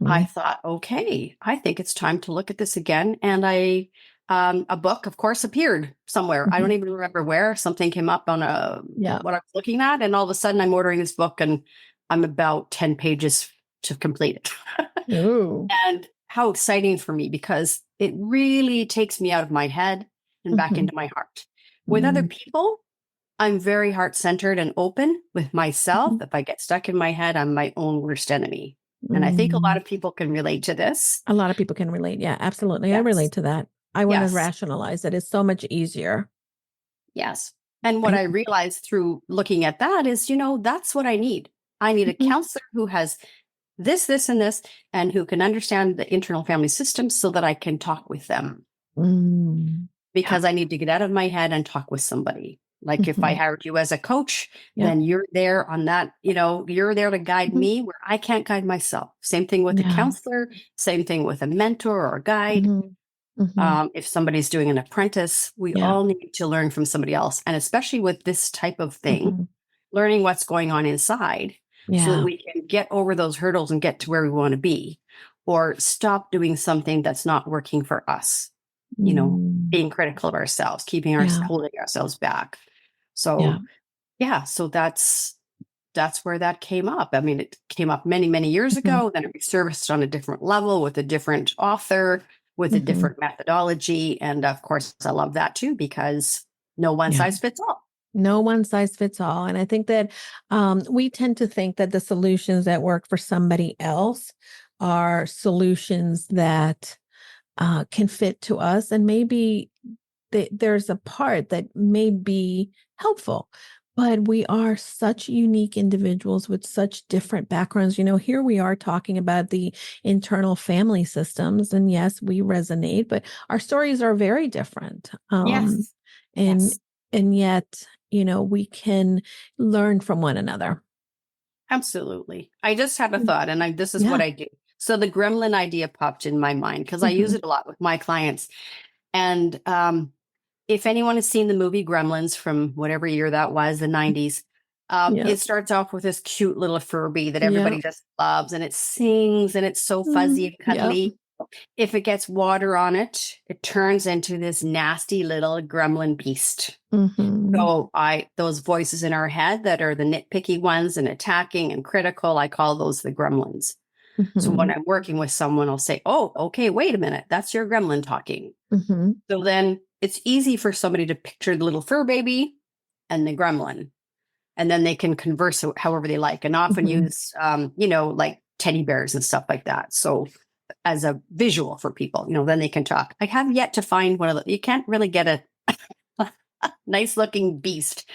I thought, okay, I think it's time to look at this again. And a book, of course, appeared somewhere. I don't even remember where. Something came up on what I was looking at. And all of a sudden I'm ordering this book and I'm about 10 pages to complete it. Ooh. And how exciting for me, because it really takes me out of my head and back into my heart. With other people, I'm very heart-centered and open. With myself, if I get stuck in my head, I'm my own worst enemy. And I think a lot of people can relate to this. A lot of people can relate. Yeah, absolutely. Yes. I relate to that. I want to rationalize it. It's so much easier. Yes. And what I realized through looking at that is, that's what I need. I need a counselor who has this, and this, and who can understand the internal family systems so that I can talk with them. Because I need to get out of my head and talk with somebody. Like if I hired you as a coach, then you're there on that, you're there to guide me where I can't guide myself. Same thing with a counselor, same thing with a mentor or a guide. If somebody's doing an apprentice, we all need to learn from somebody else. And especially with this type of thing, learning what's going on inside so that we can get over those hurdles and get to where we want to be, or stop doing something that's not working for us. Being critical of ourselves, holding ourselves back. So, so that's where that came up. I mean, it came up many, many years ago. Then it resurfaced on a different level with a different author, with a different methodology. And of course, I love that too, because no one size fits all. No one size fits all. And I think that we tend to think that the solutions that work for somebody else are solutions that can fit to us. And maybe there's a part that may be helpful, but we are such unique individuals with such different backgrounds. Here we are talking about the internal family systems, and yes, we resonate, but our stories are very different. And yet, we can learn from one another. Absolutely. I just had a thought, and this is what I do. So the gremlin idea popped in my mind because I use it a lot with my clients. And if anyone has seen the movie Gremlins from whatever year that was, the 90s, it starts off with this cute little Furby that everybody just loves, and it sings, and it's so fuzzy and cuddly. If it gets water on it, it turns into this nasty little gremlin beast. So those voices in our head that are the nitpicky ones and attacking and critical, I call those the gremlins. So when I'm working with someone, I'll say, oh, okay, wait a minute. That's your gremlin talking. So then it's easy for somebody to picture the little fur baby and the gremlin, and then they can converse however they like, and often use, like teddy bears and stuff like that. So as a visual for people, then they can talk. I have yet to find one of you can't really get a nice looking beast,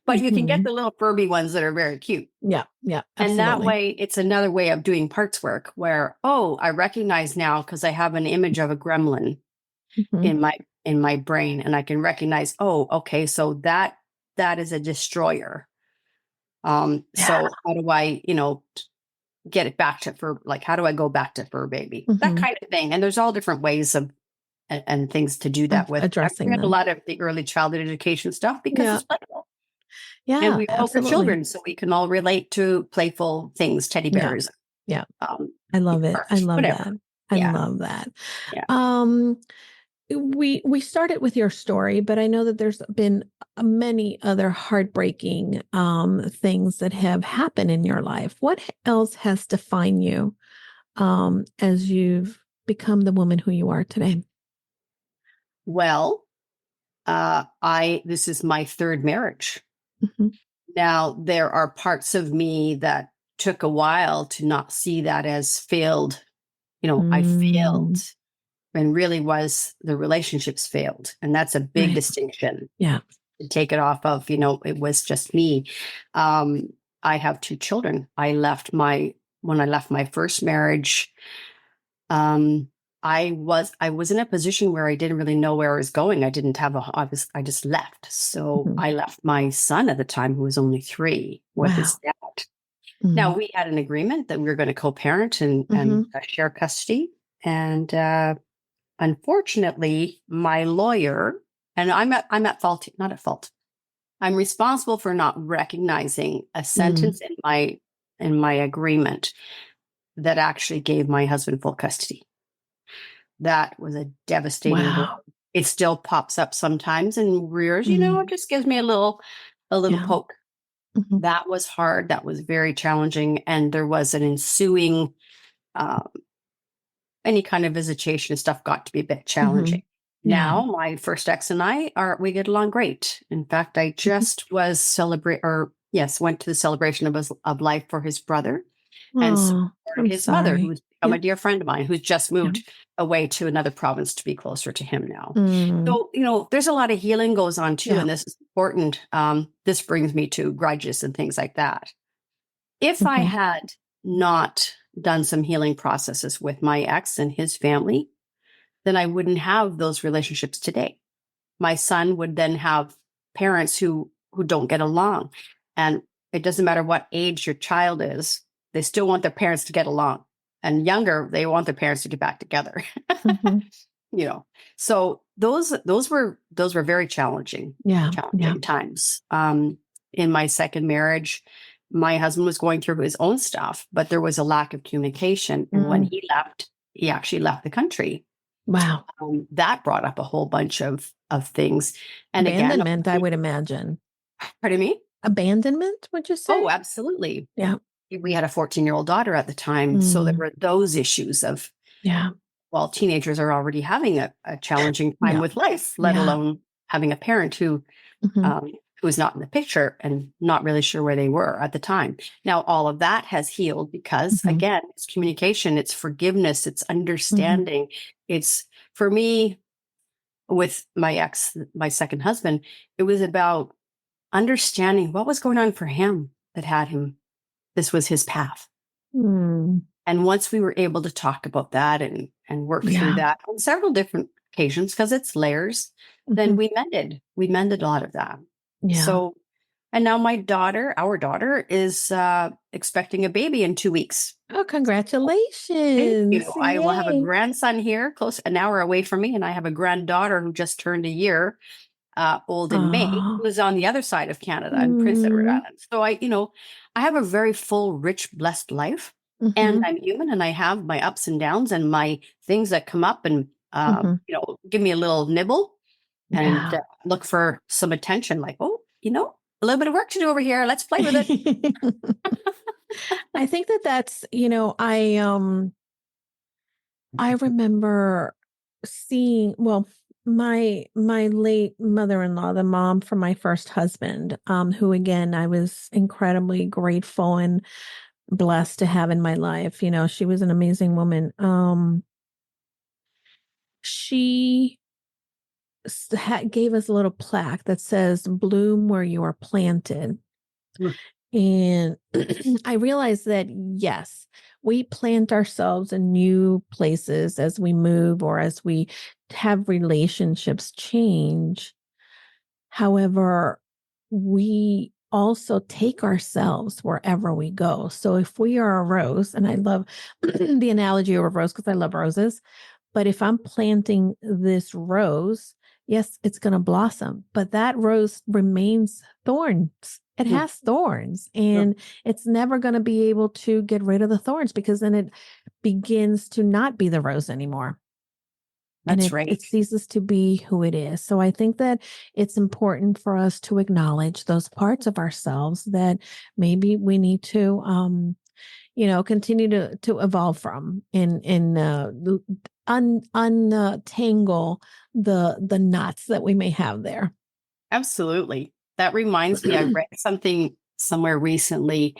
but you can get the little Furby ones that are very cute. Yeah. Yeah. And Absolutely. that way it's another way of doing parts work where, I recognize now because I have an image of a gremlin in my brain, and I can recognize, okay, so that is a destroyer. So how do I, get it back to fur? Like, how do I go back to fur baby? That kind of thing. And there's all different ways of and things to do that with. Addressing them. A lot of the early childhood education stuff because it's playful. Yeah, and we all are children, so we can all relate to playful things, teddy bears. Yeah. I love it. I love that. I love that. Yeah. We started with your story, but I know that there's been many other heartbreaking things that have happened in your life. What else has defined you as you've become the woman who you are today? Well, this is my third marriage. Now, there are parts of me that took a while to not see that as failed. I failed. And really was the relationships failed. And that's a big distinction. Yeah. To take it off of, it was just me. I have 2 children. When I left my first marriage, I was in a position where I didn't really know where I was going. I just left. So I left my son at the time, who was only 3, with his dad. Now we had an agreement that we were going to co-parent and share custody. And, unfortunately, my lawyer, and I'm at fault, not at fault. I'm responsible for not recognizing a sentence in my agreement that actually gave my husband full custody. That was a devastating blow. It still pops up sometimes and rears, it just gives me a little poke. That was hard. That was very challenging. And there was an ensuing any kind of visitation stuff got to be a bit challenging. Now, my first ex and we get along great. In fact, I just went to the celebration of life for his brother and supported his mother, who's become a dear friend of mine, who's just moved away to another province to be closer to him now. So, there's a lot of healing goes on too, and this is important. This brings me to grudges and things like that. If I had not done some healing processes with my ex and his family, then I wouldn't have those relationships today. My son would then have parents who don't get along. And it doesn't matter what age your child is, they still want their parents to get along. And younger, they want their parents to get back together. So those were very challenging times. In my second marriage, my husband was going through his own stuff, but there was a lack of communication. And when he left, he actually left the country. Wow. That brought up a whole bunch of things. And abandonment, again, I would imagine. Pardon me? Abandonment, would you say? Oh, absolutely. Yeah. We had a 14-year-old daughter at the time. So there were those issues of, teenagers are already having a challenging time with life, let alone having a parent who was not in the picture and not really sure where they were at the time. Now, all of that has healed because, again, it's communication, it's forgiveness, it's understanding. It's, for me, with my ex, my second husband, it was about understanding what was going on for him that had him. This was his path. And once we were able to talk about that and work through that on several different occasions, because it's layers, then we mended a lot of that. Yeah. So, and now our daughter is expecting a baby in 2 weeks. Oh, congratulations. I will have a grandson here, close an hour away from me. And I have a granddaughter who just turned a year old in May, who is on the other side of Canada in Prince Edward Island. So I have a very full, rich, blessed life. And I'm human and I have my ups and downs and my things that come up and, give me a little nibble. And look for some attention, like, a little bit of work to do over here. Let's play with it. I think that's, I remember seeing, well, my late mother-in-law, the mom from my first husband, who again I was incredibly grateful and blessed to have in my life. She was an amazing woman. She gave us a little plaque that says, "Bloom where you are planted." Mm. And I realized that, yes, we plant ourselves in new places as we move or as we have relationships change. However, we also take ourselves wherever we go. So if we are a rose, and I love the analogy of a rose because I love roses, but if I'm planting this rose, yes, it's going to blossom, but that rose remains thorns. It has thorns, and it's never going to be able to get rid of the thorns because then it begins to not be the rose anymore. That's And right. it ceases to be who it is. So I think that it's important for us to acknowledge those parts of ourselves that maybe we need to, continue to evolve from and untangle the knots that we may have there. Absolutely. That reminds me, I read something somewhere recently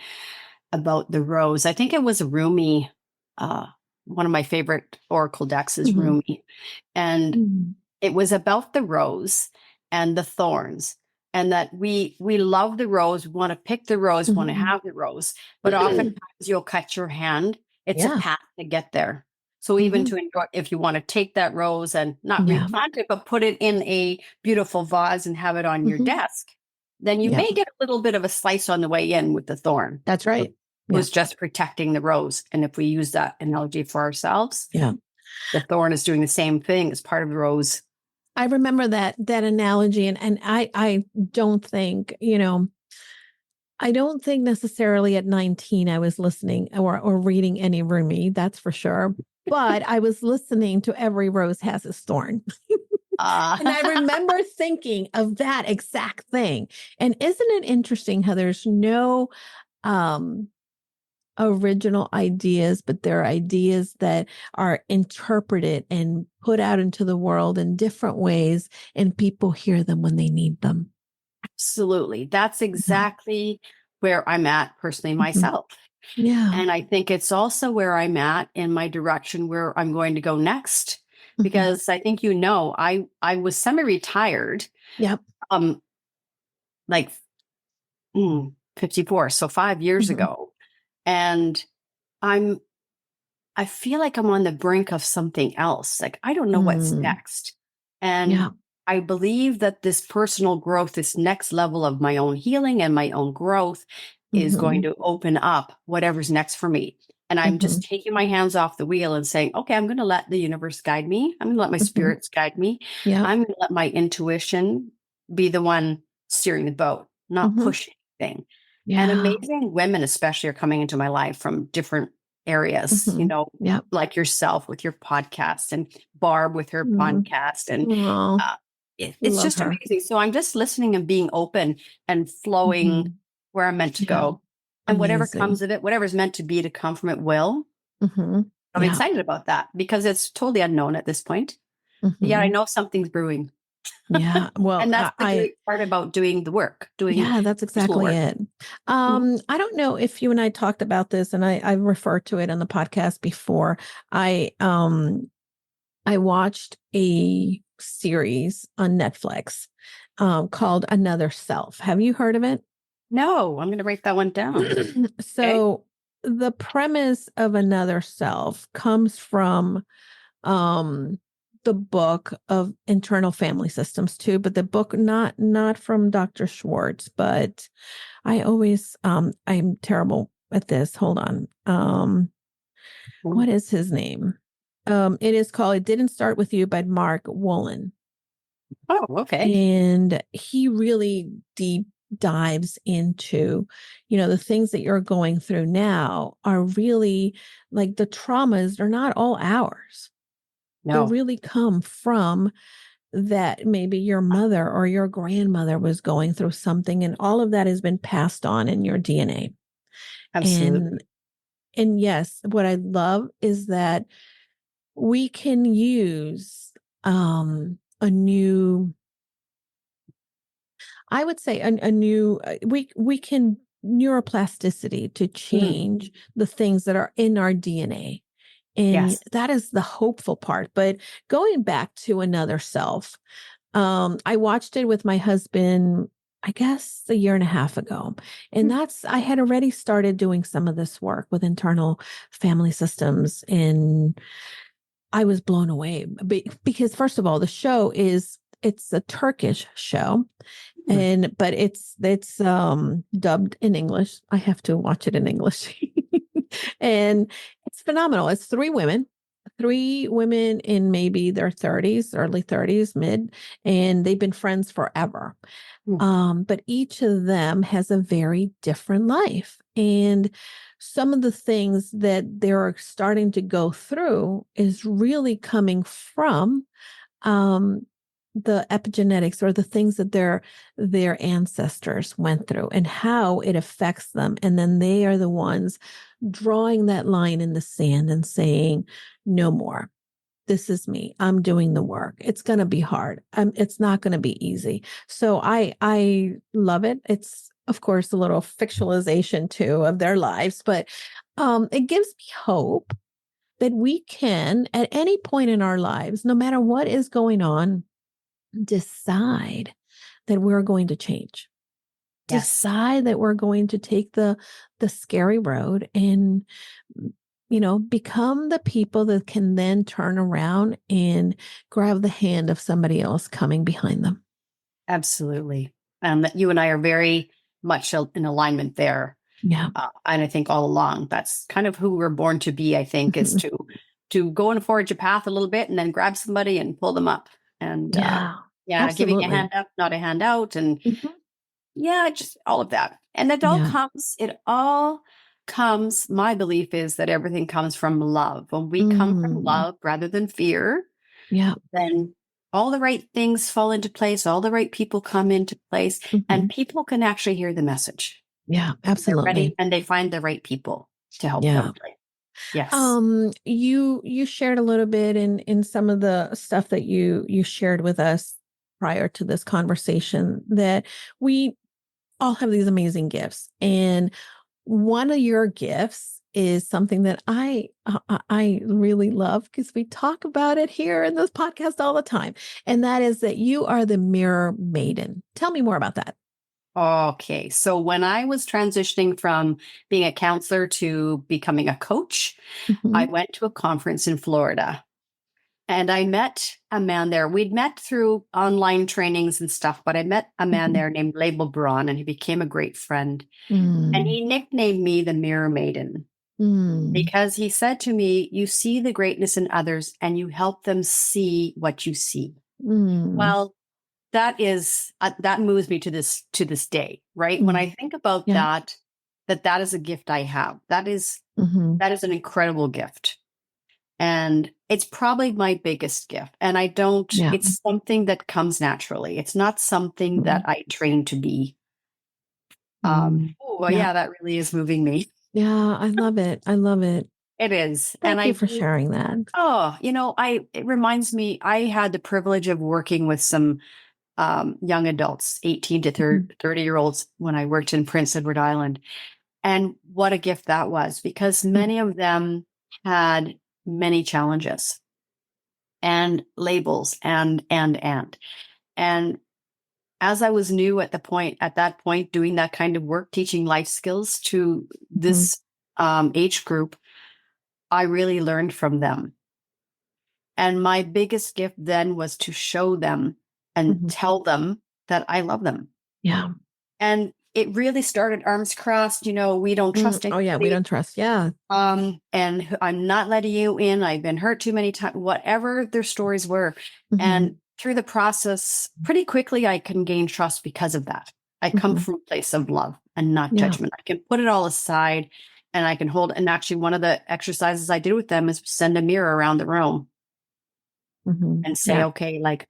about the rose. I think it was Rumi. One of my favorite oracle decks is Rumi. And it was about the rose and the thorns. And that we love the rose, we want to pick the rose, want to have the rose, but oftentimes you'll cut your hand. It's a path to get there. So even to enjoy, if you want to take that rose and not replant it, but put it in a beautiful vase and have it on your desk, then you may get a little bit of a slice on the way in with the thorn. That's right. It was just protecting the rose. And if we use that analogy for ourselves, the thorn is doing the same thing as part of the rose. I remember that analogy, and I don't think, I don't think necessarily at 19 I was listening or reading any Rumi, that's for sure. But I was listening to Every Rose Has Its Thorn. And I remember thinking of that exact thing. And isn't it interesting how there's no original ideas, but they're ideas that are interpreted and put out into the world in different ways, and people hear them when they need them. Absolutely. That's exactly where I'm at personally myself. Yeah. And I think it's also where I'm at in my direction where I'm going to go next. Because I think, I was semi-retired. Yep. Like 54. So 5 years ago. And I feel like I'm on the brink of something else. Like, I don't know what's next. And I believe that this personal growth, this next level of my own healing and my own growth is going to open up whatever's next for me. And I'm just taking my hands off the wheel and saying, okay, I'm going to let the universe guide me. I'm going to let my spirits guide me. I'm going to let my intuition be the one steering the boat, not pushing anything. And amazing women, especially, are coming into my life from different areas, like yourself with your podcast and Barb with her podcast. And it's just amazing. So I'm just listening and being open and flowing where I'm meant to go. And whatever comes of it, whatever's meant to be to come from it will. I'm excited about that because it's totally unknown at this point. Yeah, I know something's brewing. Yeah. Well, and that's the great part about doing the work. That's exactly it. I don't know if you and I talked about this, and I referred to it on the podcast before. I watched a series on Netflix called Another Self. Have you heard of it? No, I'm going to write that one down. So the premise of Another Self comes from the book of Internal Family Systems too, but the book not from Dr. Schwartz, but I always I'm terrible at this. Hold on. What is his name? It is called It Didn't Start With You by Mark Wolin. Oh, okay. And he really deep dives into, the things that you're going through now are really like the traumas are not all ours. No. They really come from that maybe your mother or your grandmother was going through something, and all of that has been passed on in your DNA. Absolutely. And yes, what I love is that we can use a new, I would say a new, we can neuroplasticity to Mm. change the things that are in our DNA. And Yes. that is the hopeful part. But going back to another self, I watched it with my husband, I guess a year and a half ago. And I had already started doing some of this work with internal family systems. And I was blown away because first of all, the show it's a Turkish show. But it's dubbed in English. I have to watch it in English. And it's phenomenal. It's three women in maybe their 30s, early 30s, mid, and they've been friends forever. But each of them has a very different life. And some of the things that they're starting to go through is really coming from um, the epigenetics, or the things that their ancestors went through and how it affects them. And then they are the ones drawing that line in the sand and saying, no more. This is me. I'm doing the work. It's going to be hard. It's not going to be easy. So I love it. It's of course a little fictionalization too of their lives, but it gives me hope that we can, at any point in our lives, no matter what is going on, decide that we're going to change. Yes. Decide that we're going to take the scary road and become the people that can then turn around and grab the hand of somebody else coming behind them. Absolutely. That you and I are very much in alignment there. Yeah. And I think all along, that's kind of who we're born to be, I think, is to go and forge a path a little bit and then grab somebody and pull them up. And yeah, giving a absolutely. hand up, not a hand out. And just all of that. And it all comes, my belief is that everything comes from love. When we come from love rather than fear, then all the right things fall into place, all the right people come into place, and people can actually hear the message. Yeah, absolutely. They're ready, and they find the right people to help them. Yes. You shared a little bit in some of the stuff that you shared with us prior to this conversation, that we all have these amazing gifts. And one of your gifts is something that I really love, because we talk about it here in this podcast all the time. And that is that you are the mirror maiden. Tell me more about that. Okay. So when I was transitioning from being a counselor to becoming a coach, I went to a conference in Florida and I met a man there. We'd met through online trainings and stuff, but I met a man there named Label Braun, and he became a great friend. And he nicknamed me the Mirror Maiden because he said to me, you see the greatness in others and you help them see what you see. Well, that moves me to this day, right? When I think about that is a gift I have. That is an incredible gift. And it's probably my biggest gift. And it's something that comes naturally. It's not something that I train to be. That really is moving me. Yeah, I love it. I love it. It is. Thank you for sharing that. Oh, it reminds me, I had the privilege of working with some young adults, 18 to 30-year-olds, when I worked in Prince Edward Island. And what a gift that was, because many of them had many challenges and labels and as I was new at that point, doing that kind of work, teaching life skills to this age group, I really learned from them. And my biggest gift then was to show them and tell them that I love them. Yeah. And it really started arms crossed. We don't trust anybody. Oh yeah, we don't trust. Yeah. And I'm not letting you in. I've been hurt too many times, whatever their stories were. And through the process, pretty quickly, I can gain trust because of that. I come from a place of love and not judgment. I can put it all aside and I can hold. And actually, one of the exercises I did with them is send a mirror around the room and say, okay, like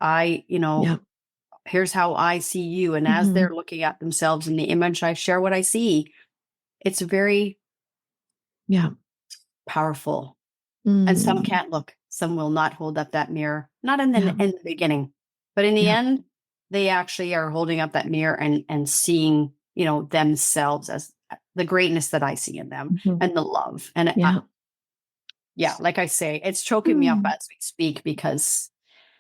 here's how I see you. And as they're looking at themselves in the image, I share what I see. It's very powerful. And some can't look. Some will not hold up that mirror. Not in the beginning, but in the end, they actually are holding up that mirror and seeing, themselves as the greatness that I see in them and the love. And like I say, it's choking me up as we speak because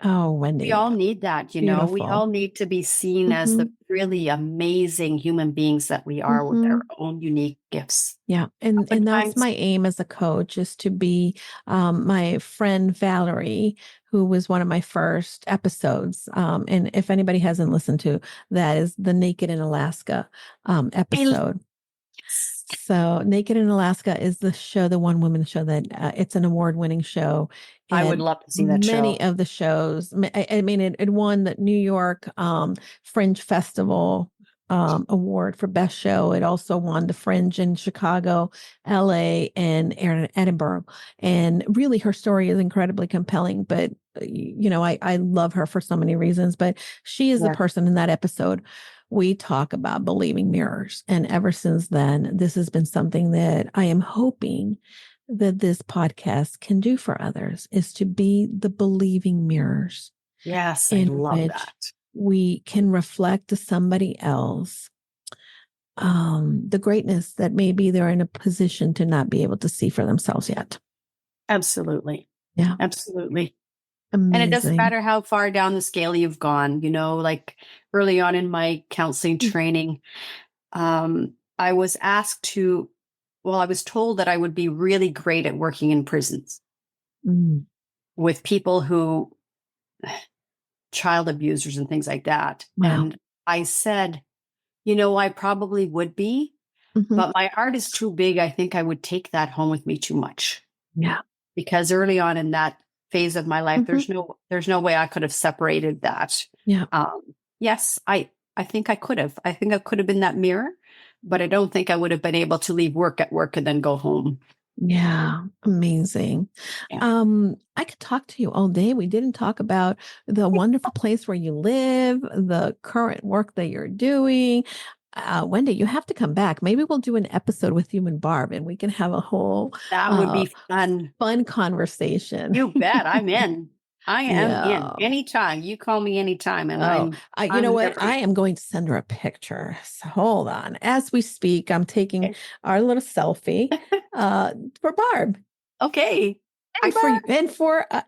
Wendy, we all need that, Beautiful. We all need to be seen as the really amazing human beings that we are with our own unique gifts. Yeah. And that's my aim as a coach, is to be my friend Valerie, who was one of my first episodes. And if anybody hasn't listened to that, is the Naked in Alaska episode. So Naked in Alaska is the show, the one woman show that it's an award-winning show. I would love to see that show. Many of the shows, I mean, it won the New York Fringe Festival award for best show. It also won the Fringe in Chicago, LA, and Edinburgh. And really, her story is incredibly compelling. But I love her for so many reasons. But she is the person in that episode. We talk about believing mirrors. And ever since then, this has been something that I am hoping that this podcast can do for others, is to be the believing mirrors. Yes, I love that. We can reflect to somebody else the greatness that maybe they're in a position to not be able to see for themselves yet. Absolutely. Yeah. Absolutely. Amazing. And it doesn't matter how far down the scale you've gone, like early on in my counseling training, I was I was told that I would be really great at working in prisons with people who, child abusers and things like that. Wow. And I said, I probably would be, but my heart is too big. I think I would take that home with me too much. Yeah. Because early on in that phase of my life, there's no way I could have separated that. Yeah. Yes, I think I could have. I think I could have been that mirror, but I don't think I would have been able to leave work at work and then go home. Yeah. Amazing. Yeah. I could talk to you all day. We didn't talk about the wonderful place where you live, the current work that you're doing. Wendy, you have to come back. Maybe we'll do an episode with you and Barb, and we can have a whole that would be fun conversation. You bet. I'm in. I am in. Anytime. You call me anytime. And you know what? I am going to send her a picture. So hold on. As we speak, I'm taking our little selfie for Barb. Okay. For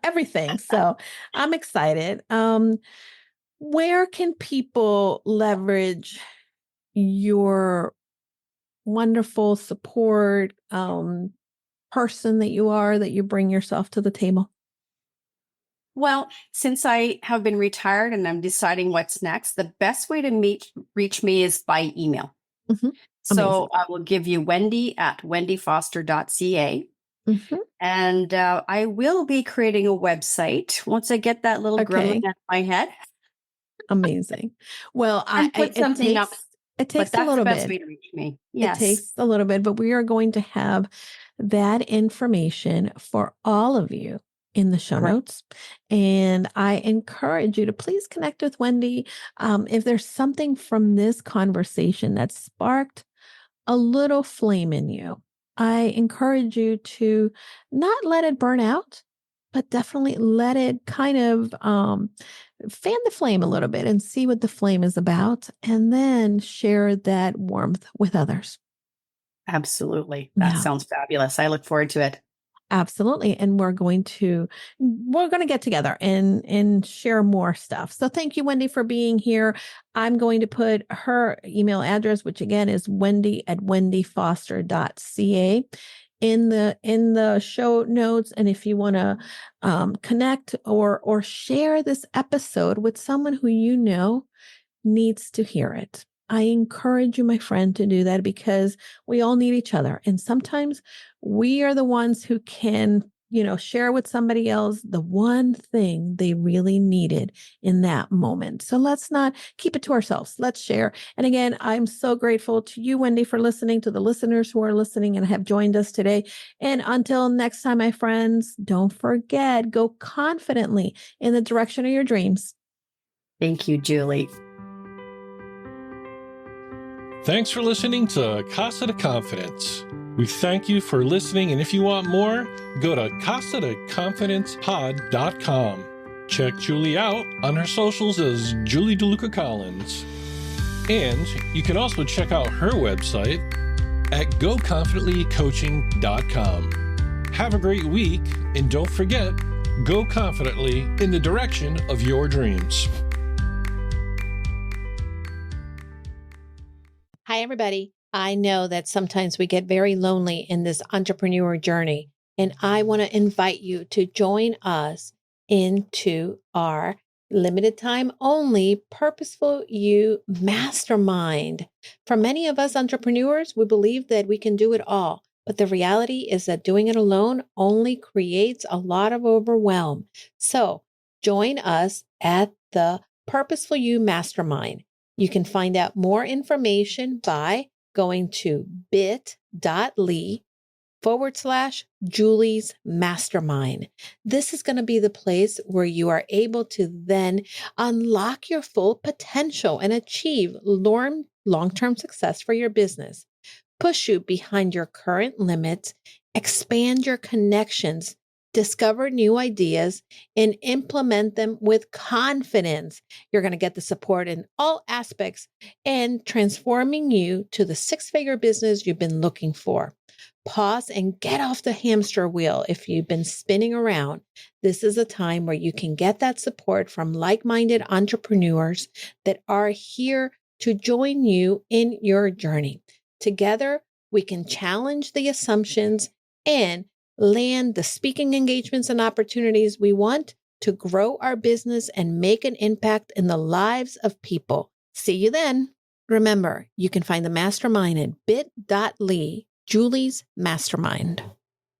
everything. So I'm excited. Where can people leverage your wonderful support person that you bring yourself to the table? Well, since I have been retired and I'm deciding what's next, the best way to reach me is by email. So I will give you Wendy at wendyfoster.ca. And I will be creating a website once I get that little gremlin out of my head. Amazing. Well, I put something up. It takes a little bit. That's the best way to reach me. Yes. It takes a little bit, but we are going to have that information for all of you in the show notes. And I encourage you to please connect with Wendy. If there's something from this conversation that sparked a little flame in you, I encourage you to not let it burn out, but definitely let it kind of fan the flame a little bit and see what the flame is about, and then share that warmth with others. Absolutely. That sounds fabulous. I look forward to it. Absolutely. And we're going to get together and share more stuff. So thank you, Wendy, for being here. I'm going to put her email address, which again is wendy@wendyfoster.ca, in the show notes. And if you want to connect or share this episode with someone who needs to hear it, I encourage you, my friend, to do that, because we all need each other. And sometimes we are the ones who can, share with somebody else the one thing they really needed in that moment. So let's not keep it to ourselves. Let's share. And again, I'm so grateful to you, Wendy, for listening, to the listeners who are listening and have joined us today. And until next time, my friends, don't forget, go confidently in the direction of your dreams. Thank you, Julie. Thanks for listening to Casa De Confidence. We thank you for listening, and if you want more, go to casadeconfidencepod.com. Check Julie out on her socials as Julie DeLucca-Collins. And you can also check out her website at goconfidentlycoaching.com. Have a great week, and don't forget, go confidently in the direction of your dreams. Hi, everybody. I know that sometimes we get very lonely in this entrepreneur journey, and I want to invite you to join us into our limited time only Purposeful You Mastermind. For many of us entrepreneurs, we believe that we can do it all, but the reality is that doing it alone only creates a lot of overwhelm. So join us at the Purposeful You Mastermind. You can find out more information by going to bit.ly/Julie's Mastermind. This is going to be the place where you are able to then unlock your full potential and achieve long-term success for your business. Push you behind your current limits, expand your connections, discover new ideas, and implement them with confidence. You're going to get the support in all aspects and transforming you to the six-figure business you've been looking for. Pause and get off the hamster wheel if you've been spinning around. This is a time where you can get that support from like-minded entrepreneurs that are here to join you in your journey. Together, we can challenge the assumptions and land the speaking engagements and opportunities we want to grow our business and make an impact in the lives of people. See you then. Remember, you can find the mastermind at bit.ly, Julie's Mastermind.